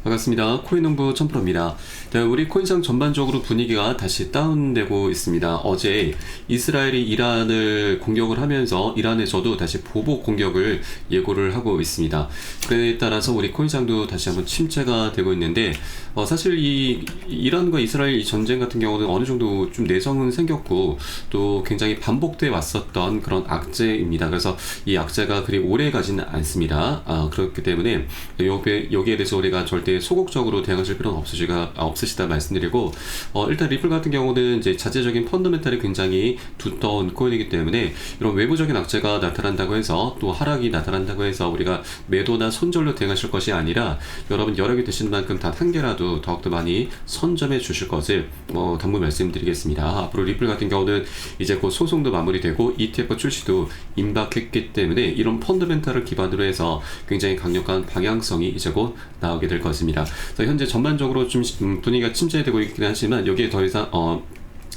반갑습니다. 코인농부 천프로입니다. 우리 코인시장 전반적으로 분위기가 다시 다운되고 있습니다. 어제 이스라엘이 이란을 공격을 하면서 이란에서도 다시 보복 공격을 예고를 하고 있습니다. 그에 따라서 우리 코인시장도 다시 한번 침체가 되고 있는데 사실 이 이란과 이스라엘 이 전쟁 같은 경우는 어느 정도 좀 내성은 생겼고 또 굉장히 반복돼 왔었던 그런 악재입니다. 그래서 이 악재가 그리 오래 가지는 않습니다. 그렇기 때문에 여기에 대해서 우리가 절대 소극적으로 대응하실 필요는 없으시다 말씀드리고, 일단 리플 같은 경우는 이제 자체적인 펀더멘탈이 굉장히 두터운 코인이기 때문에 이런 외부적인 악재가 나타난다고 해서 또 하락이 나타난다고 해서 우리가 매도나 손절로 대응하실 것이 아니라 여러분 여력이 되시는 만큼 단 한 개라도 더욱더 많이 선점해 주실 것을 당부 말씀드리겠습니다. 앞으로 리플 같은 경우는 이제 곧 소송도 마무리되고 ETF 출시도 임박했기 때문에 이런 펀더멘탈을 기반으로 해서 굉장히 강력한 방향성이 이제 곧 나오게 될 것입니다. 현재 전반적으로 좀 분위기가 침체되고 있긴 하지만 여기에 더 이상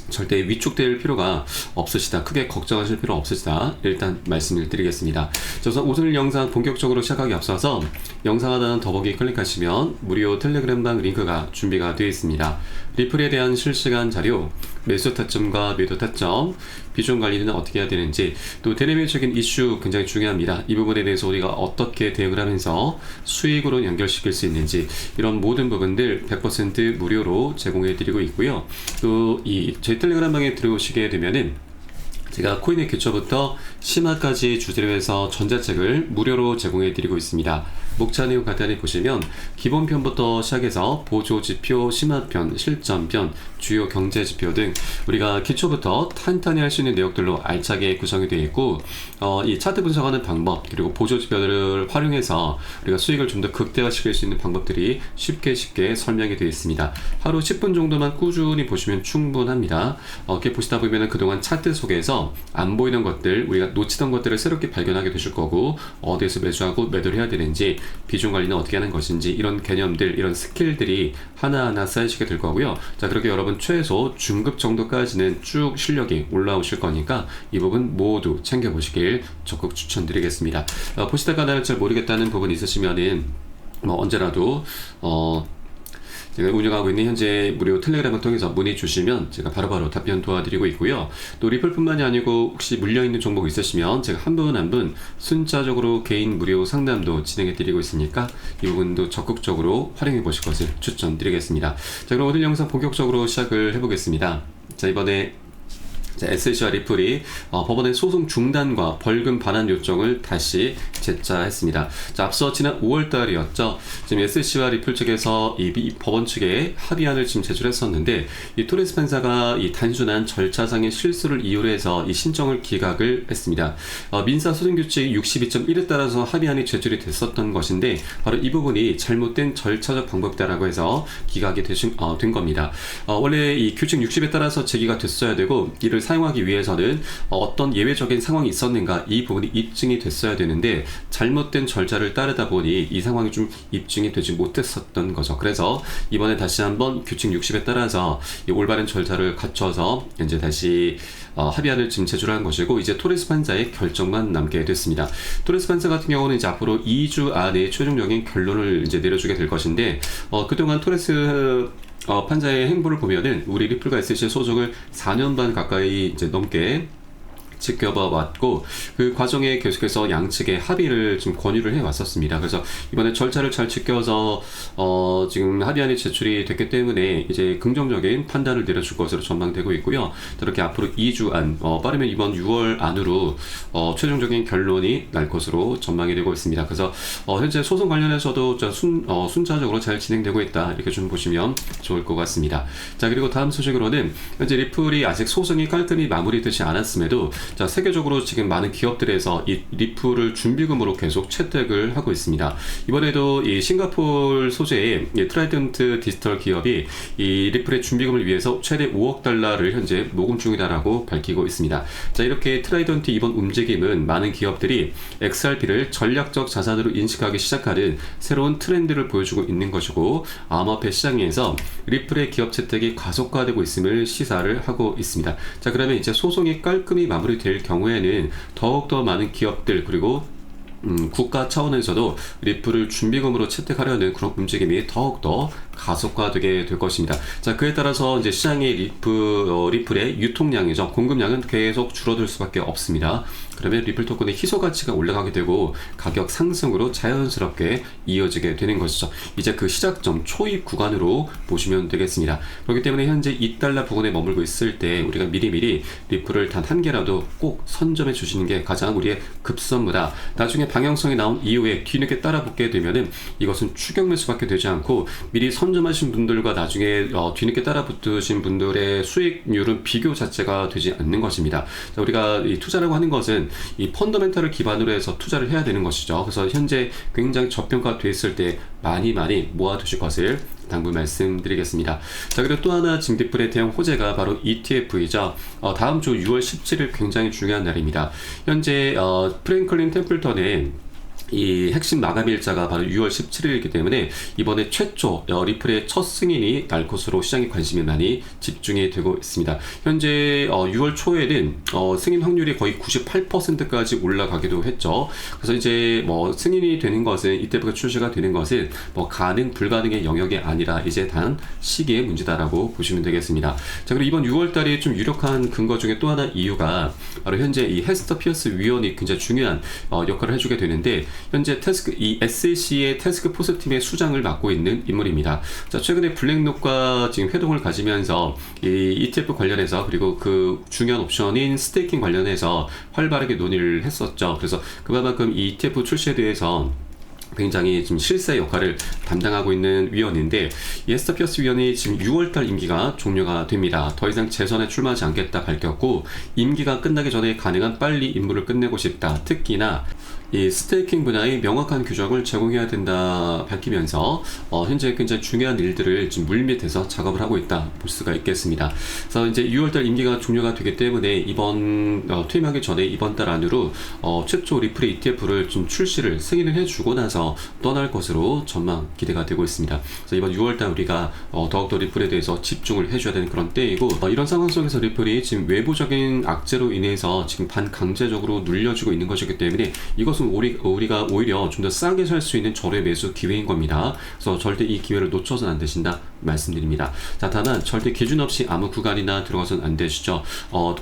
절대 위축될 필요가 없으시다. 크게 걱정하실 필요 없으시다. 일단 말씀을 드리겠습니다. 그래서 오늘 영상 본격적으로 시작하기 앞서서 영상 하나는 더보기 클릭하시면 무료 텔레그램방 링크가 준비가 되어 있습니다. 리플에 대한 실시간 자료, 매수 타점과 매도 타점, 비중 관리는 어떻게 해야 되는지, 또 대내외적인 이슈 굉장히 중요합니다. 이 부분에 대해서 우리가 어떻게 대응을 하면서 수익으로 연결시킬 수 있는지, 이런 모든 부분들 100% 무료로 제공해 드리고 있고요. 또 제 텔레그램방에 들어오시게 되면은 제가 코인의 기초부터 심화까지 주제로 해서 전자책을 무료로 제공해 드리고 있습니다. 목차 내용 간단히 보시면 기본편부터 시작해서 보조지표, 심화편, 실전편, 주요 경제지표 등 우리가 기초부터 탄탄히 할 수 있는 내용들로 알차게 구성이 되어 있고, 이 차트 분석하는 방법 그리고 보조지표를 활용해서 우리가 수익을 좀 더 극대화시킬 수 있는 방법들이 쉽게 설명이 되어 있습니다. 하루 10분 정도만 꾸준히 보시면 충분합니다. 이렇게 보시다 보면 그동안 차트 속에서 안 보이는 것들, 우리가 놓치던 것들을 새롭게 발견하게 되실 거고, 어디에서 매수하고 매도를 해야 되는지, 비중 관리는 어떻게 하는 것인지, 이런 개념들, 이런 스킬들이 하나하나 쌓이시게 될 거고요. 자, 그렇게 여러분 최소 중급 정도까지는 쭉 실력이 올라오실 거니까 이 부분 모두 챙겨보시길 적극 추천드리겠습니다. 보시다가 나는 잘 모르겠다는 부분 있으시면은 언제라도 제가 운영하고 있는 현재 무료 텔레그램을 통해서 문의 주시면 제가 바로바로 답변 도와드리고 있고요. 또 리플뿐만이 아니고 혹시 물려있는 종목 있으시면 제가 한 분 한 분 순차적으로 개인 무료 상담도 진행해 드리고 있으니까 이 부분도 적극적으로 활용해 보실 것을 추천드리겠습니다. 자, 그럼 오늘 영상 본격적으로 시작을 해보겠습니다. 자, 이번에 SC와 리플이 법원의 소송 중단과 벌금 반환 요청을 다시 제차했습니다. 자, 앞서 지난 5월달이었죠. 지금 SC와 리플 측에서 이 법원 측에 합의안을 지금 제출했었는데, 이 토레스 판사가 이 단순한 절차상의 실수를 이유로 해서 이 신청을 기각을 했습니다. 민사소송규칙 62.1에 따라서 합의안이 제출이 됐었던 것인데, 바로 이 부분이 잘못된 절차적 방법이다라고 해서 기각이 된 겁니다. 원래 이 규칙 60에 따라서 제기가 됐어야 되고, 이를 사용하기 위해서는 어떤 예외적인 상황이 있었는가, 이 부분이 입증이 됐어야 되는데 잘못된 절차를 따르다 보니 이 상황이 좀 입증이 되지 못했었던 거죠. 그래서 이번에 다시 한번 규칙 60에 따라서 이 올바른 절차를 갖춰서 이제 다시 합의안을 지금 제출한 것이고, 이제 토레스 판사의 결정만 남게 됐습니다. 토레스 판사 같은 경우는 이제 앞으로 2주 안에 최종적인 결론을 이제 내려주게 될 것인데, 그동안 토레스 판사의 행보를 보면은 우리 리플과 SC의 소송을 4년 반 가까이 이제 넘게 지켜봐 왔고, 그 과정에 계속해서 양측의 합의를 좀 권유를 해 왔었습니다. 그래서 이번에 절차를 잘 지켜서 지금 합의안이 제출이 됐기 때문에 이제 긍정적인 판단을 내려줄 것으로 전망되고 있고요. 이렇게 앞으로 2주 안, 빠르면 이번 6월 안으로 최종적인 결론이 날 것으로 전망이 되고 있습니다. 그래서 현재 소송 관련해서도 순차적으로 잘 진행되고 있다, 이렇게 좀 보시면 좋을 것 같습니다. 자, 그리고 다음 소식으로는 현재 리플이 아직 소송이 깔끔히 마무리되지 않았음에도 자, 세계적으로 지금 많은 기업들에서 이 리플을 준비금으로 계속 채택을 하고 있습니다. 이번에도 이 싱가포르 소재의 트라이던트 디지털 기업이 이 리플의 준비금을 위해서 최대 5억 달러를 현재 모금 중이다라고 밝히고 있습니다. 자, 이렇게 트라이던트 이번 움직임은 많은 기업들이 XRP를 전략적 자산으로 인식하기 시작하는 새로운 트렌드를 보여주고 있는 것이고, 암호화폐 시장에서 리플의 기업 채택이 가속화되고 있음을 시사를 하고 있습니다. 자, 그러면 이제 소송이 깔끔히 마무리될 경우에는 더욱더 많은 기업들, 그리고 국가 차원에서도 리플을 준비금으로 채택하려는 그런 움직임이 더욱더 가속화되게 될 것입니다. 자, 그에 따라서 이제 시장의 리플의 유통량이죠. 공급량은 계속 줄어들 수밖에 없습니다. 그러면 리플 토큰의 희소 가치가 올라가게 되고 가격 상승으로 자연스럽게 이어지게 되는 것이죠. 이제 그 시작점 초입 구간으로 보시면 되겠습니다. 그렇기 때문에 현재 2달러 부근에 머물고 있을 때 우리가 미리미리 리플을 단 한 개라도 꼭 선점해 주시는 게 가장 우리의 급선무다. 나중에 방향성이 나온 이후에 뒤늦게 따라 붙게 되면은 이것은 추격 매수밖에 되지 않고 미리 선점하신 분들과 나중에 뒤늦게 따라 붙으신 분들의 수익률은 비교 자체가 되지 않는 것입니다. 자, 우리가 이 투자라고 하는 것은 이 펀더멘탈을 기반으로 해서 투자를 해야 되는 것이죠. 그래서 현재 굉장히 저평가되어 있을 때 많이 모아두실 것을 당부 말씀드리겠습니다. 자, 그리고 또 하나 지금 리플의 대형 호재가 바로 ETF이죠. 다음 주 6월 17일 굉장히 중요한 날입니다. 현재 프랭클린 템플턴의 이 핵심 마감 일자가 바로 6월 17일이기 때문에 이번에 최초 리플의 첫 승인이 날 것으로 시장의 관심이 많이 집중이 되고 있습니다. 현재 6월 초에는 승인 확률이 거의 98%까지 올라가기도 했죠. 그래서 이제 승인이 되는 것은 ETF가 출시가 되는 것은 가능 불가능의 영역이 아니라 이제 단 시기의 문제다라고 보시면 되겠습니다. 자, 그리고 이번 6월 달에 좀 유력한 근거 중에 또 하나 이유가 바로 현재 이 헤스터 피어스 위원이 굉장히 중요한 역할을 해주게 되는데 현재 이 SEC의 태스크 포스 팀의 수장을 맡고 있는 인물입니다. 자, 최근에 블랙록과 지금 회동을 가지면서 이 ETF 관련해서 그리고 그 중요한 옵션인 스테이킹 관련해서 활발하게 논의를 했었죠. 그래서 그만큼 이 ETF 출시에 대해서 굉장히 지금 실세 역할을 담당하고 있는 위원인데 이 헤스터 피어스 위원이 지금 6월달 임기가 종료가 됩니다. 더 이상 재선에 출마하지 않겠다 밝혔고 임기가 끝나기 전에 가능한 빨리 임무를 끝내고 싶다. 특히나 이 스테이킹 분야의 명확한 규정을 제공해야 된다 밝히면서 현재 굉장히 중요한 일들을 지금 물밑에서 작업을 하고 있다 볼 수가 있겠습니다. 그래서 이제 6월달 임기가 종료가 되기 때문에 이번 퇴임하기 전에 이번 달 안으로 최초 리플의 ETF를 좀 출시를 승인을 해주고 나서 떠날 것으로 전망 기대가 되고 있습니다. 그래서 이번 6월달 우리가 더욱더 리플에 대해서 집중을 해줘야 되는 그런 때이고 이런 상황 속에서 리플이 지금 외부적인 악재로 인해서 지금 반강제적으로 눌려지고 있는 것이기 때문에 이것은 우리가 오히려 좀 더 싸게 살 수 있는 절의 매수 기회인 겁니다. 그래서 절대 이 기회를 놓쳐서는 안 되신다 말씀드립니다. 자, 다만 절대 기준 없이 아무 구간이나 들어가서는 안 되시죠.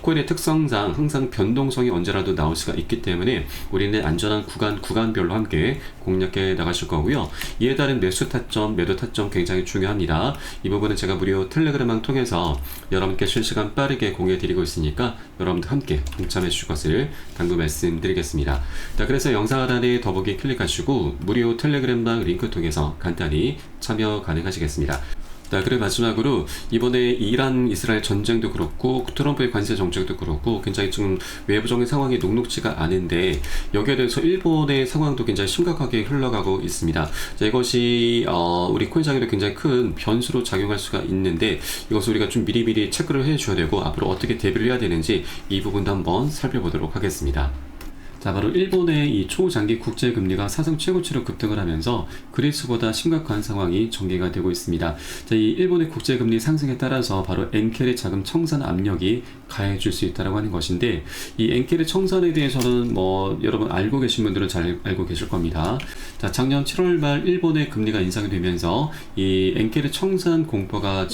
코인의 특성상 항상 변동성이 언제라도 나올 수가 있기 때문에 우리는 안전한 구간별로 함께 공략해 나가실 거고요. 이에 따른 매수 타점, 매도 타점 굉장히 중요합니다. 이 부분은 제가 무료 텔레그램을 통해서 여러분께 실시간 빠르게 공유해 드리고 있으니까 여러분들 함께 동참해 주실 것을 당부 말씀드리겠습니다. 자, 그래서 영상 하단에 더보기 클릭하시고 무료 텔레그램방 링크 통해서 간단히 참여 가능하시겠습니다. 자, 그리고 마지막으로 이번에 이란 이스라엘 전쟁도 그렇고 트럼프의 관세 정책도 그렇고 굉장히 지금 외부적인 상황이 녹록지가 않은데 여기에 대해서 일본의 상황도 굉장히 심각하게 흘러가고 있습니다. 자, 이것이 우리 코인상에도 굉장히 큰 변수로 작용할 수가 있는데 이것을 우리가 좀 미리미리 체크를 해줘야 되고 앞으로 어떻게 대비를 해야 되는지 이 부분도 한번 살펴보도록 하겠습니다. 자, 바로 일본의 이 초장기 국제금리가 사상 최고치로 급등을 하면서 그리스보다 심각한 상황이 전개가 되고 있습니다. 자, 이 일본의 국제금리 상승에 따라서 바로 엔켈의 자금 청산 압력이 가해질 수 있다고 하는 것인데 이 엔켈의 청산에 대해서는 여러분 알고 계신 분들은 잘 알고 계실 겁니다. 자, 작년 7월 말 일본의 금리가 인상이 되면서 이 엔켈의 청산 공포가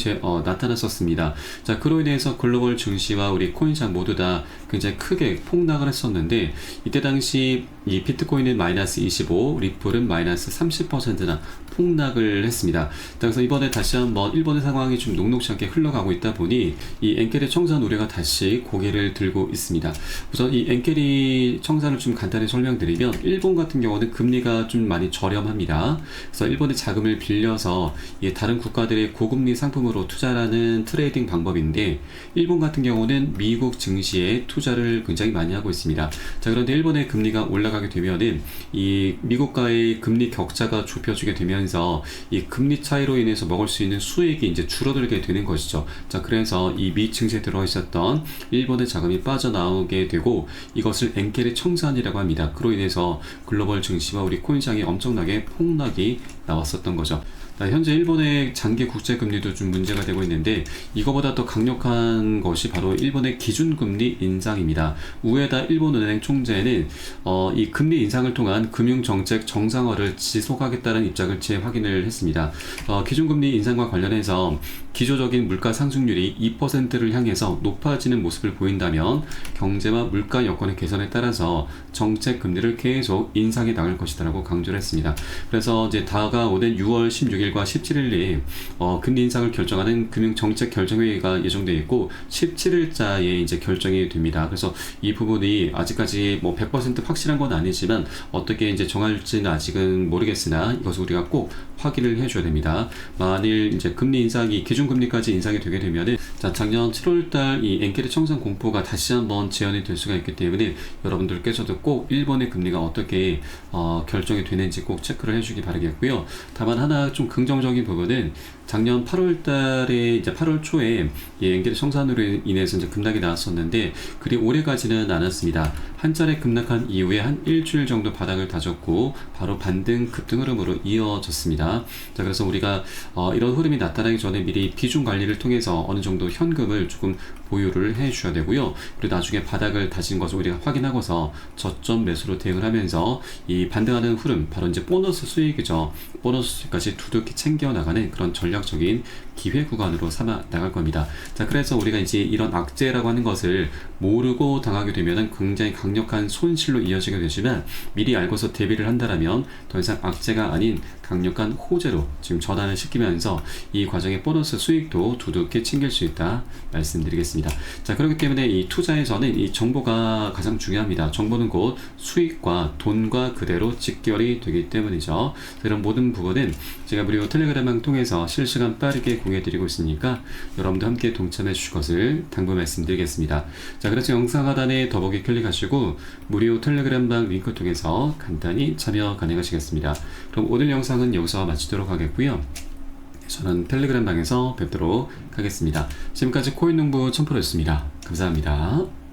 나타났었습니다. 자, 그로 인해서 글로벌 증시와 우리 코인시장 모두 다 굉장히 크게 폭락을 했었는데 이때 당시 이 비트코인은 마이너스 25, 리플은 마이너스 30%나 폭락을 했습니다. 그래서 이번에 다시 한번 일본의 상황이 좀 녹록지 않게 흘러가고 있다 보니 이 엔켈의 청산 우려가 다시 고개를 들고 있습니다. 우선 이 엔켈이 청산을 좀 간단히 설명드리면 일본 같은 경우는 금리가 좀 많이 저렴합니다. 그래서 일본의 자금을 빌려서 다른 국가들의 고금리 상품으로 투자하는 트레이딩 방법인데 일본 같은 경우는 미국 증시에 투자를 굉장히 많이 하고 있습니다. 자, 그런데 일본의 금리가 올라가게 되면은 이 미국과의 금리 격차가 좁혀지게 되면서 이 금리 차이로 인해서 먹을 수 있는 수익이 이제 줄어들게 되는 것이죠. 자, 그래서 이 미 증시에 들어 있었던 일본의 자금이 빠져나오게 되고 이것을 엔켈의 청산이라고 합니다. 그로 인해서 글로벌 증시와 우리 코인시장이 엄청나게 폭락이 나왔었던 거죠. 현재 일본의 장기 국제 금리도 좀 문제가 되고 있는데 이거보다 더 강력한 것이 바로 일본의 기준금리 인상입니다. 우에다 일본은행 총재는 이 금리 인상을 통한 금융정책 정상화를 지속하겠다는 입장을 재확인을 했습니다. 기준금리 인상과 관련해서 기조적인 물가 상승률이 2%를 향해서 높아지는 모습을 보인다면 경제와 물가 여건의 개선에 따라서 정책 금리를 계속 인상해 나갈 것이다라고 강조를 했습니다. 그래서 이제 다가오는 6월 16일과 17일에 금리 인상을 결정하는 금융정책 결정회의가 예정되어 있고 17일자에 이제 결정이 됩니다. 그래서 이 부분이 아직까지 뭐 100% 확실한 건 아니지만 어떻게 이제 정할지는 아직은 모르겠으나 이것을 우리가 꼭 확인을 해줘야 됩니다. 만일 이제 금리 인상이 기준금리까지 인상이 되게 되면은 작년 7월달 이 엔케리 청산 공포가 다시 한번 재현이 될 수가 있기 때문에 여러분들께서도 꼭 일본의 금리가 어떻게 결정이 되는지 꼭 체크를 해주기 바라겠고요. 다만 하나 좀 긍정적인 부분은 작년 8월달에 이제 8월 초에 이 엔케리 청산으로 인해서 이제 급락이 나왔었는데 그리 오래 가지는 않았습니다. 한 차례 급락한 이후에 한 일주일 정도 바닥을 다졌고 바로 반등 급등 흐름으로 이어졌습니다. 자, 그래서 우리가 이런 흐름이 나타나기 전에 미리 비중 관리를 통해서 어느 정도 현금을 조금 보유를 해 주셔야 되고요. 그리고 나중에 바닥을 다진 것을 우리가 확인하고서 저점 매수로 대응을 하면서 이 반등하는 흐름, 바로 이제 보너스 수익이죠. 보너스 수익까지 두둑히 챙겨 나가는 그런 전략적인 기회 구간으로 삼아 나갈 겁니다. 자, 그래서 우리가 이제 이런 악재라고 하는 것을 모르고 당하게 되면은 굉장히 강력한 손실로 이어지게 되지만 미리 알고서 대비를 한다라면 더 이상 악재가 아닌 강력한 호재로 지금 전환을 시키면서 이 과정의 보너스 수익도 두둑히 챙길 수 있다 말씀드리겠습니다. 자, 그렇기 때문에 이 투자에서는 이 정보가 가장 중요합니다. 정보는 곧 수익과 돈과 그대로 직결이 되기 때문이죠. 이런 모든 부분은 제가 무료 텔레그램을 통해서 실시간 빠르게 공유해드리고 있으니까 여러분도 함께 동참해 주실 것을 당부 말씀드리겠습니다. 자, 그래서 영상 하단에 더보기 클릭하시고 무료 텔레그램방 링크 통해서 간단히 참여 가능하시겠습니다. 그럼 오늘 영상은 여기서 마치도록 하겠고요. 저는 텔레그램방에서 뵙도록 하겠습니다. 지금까지 코인농부 첨프로였습니다. 감사합니다.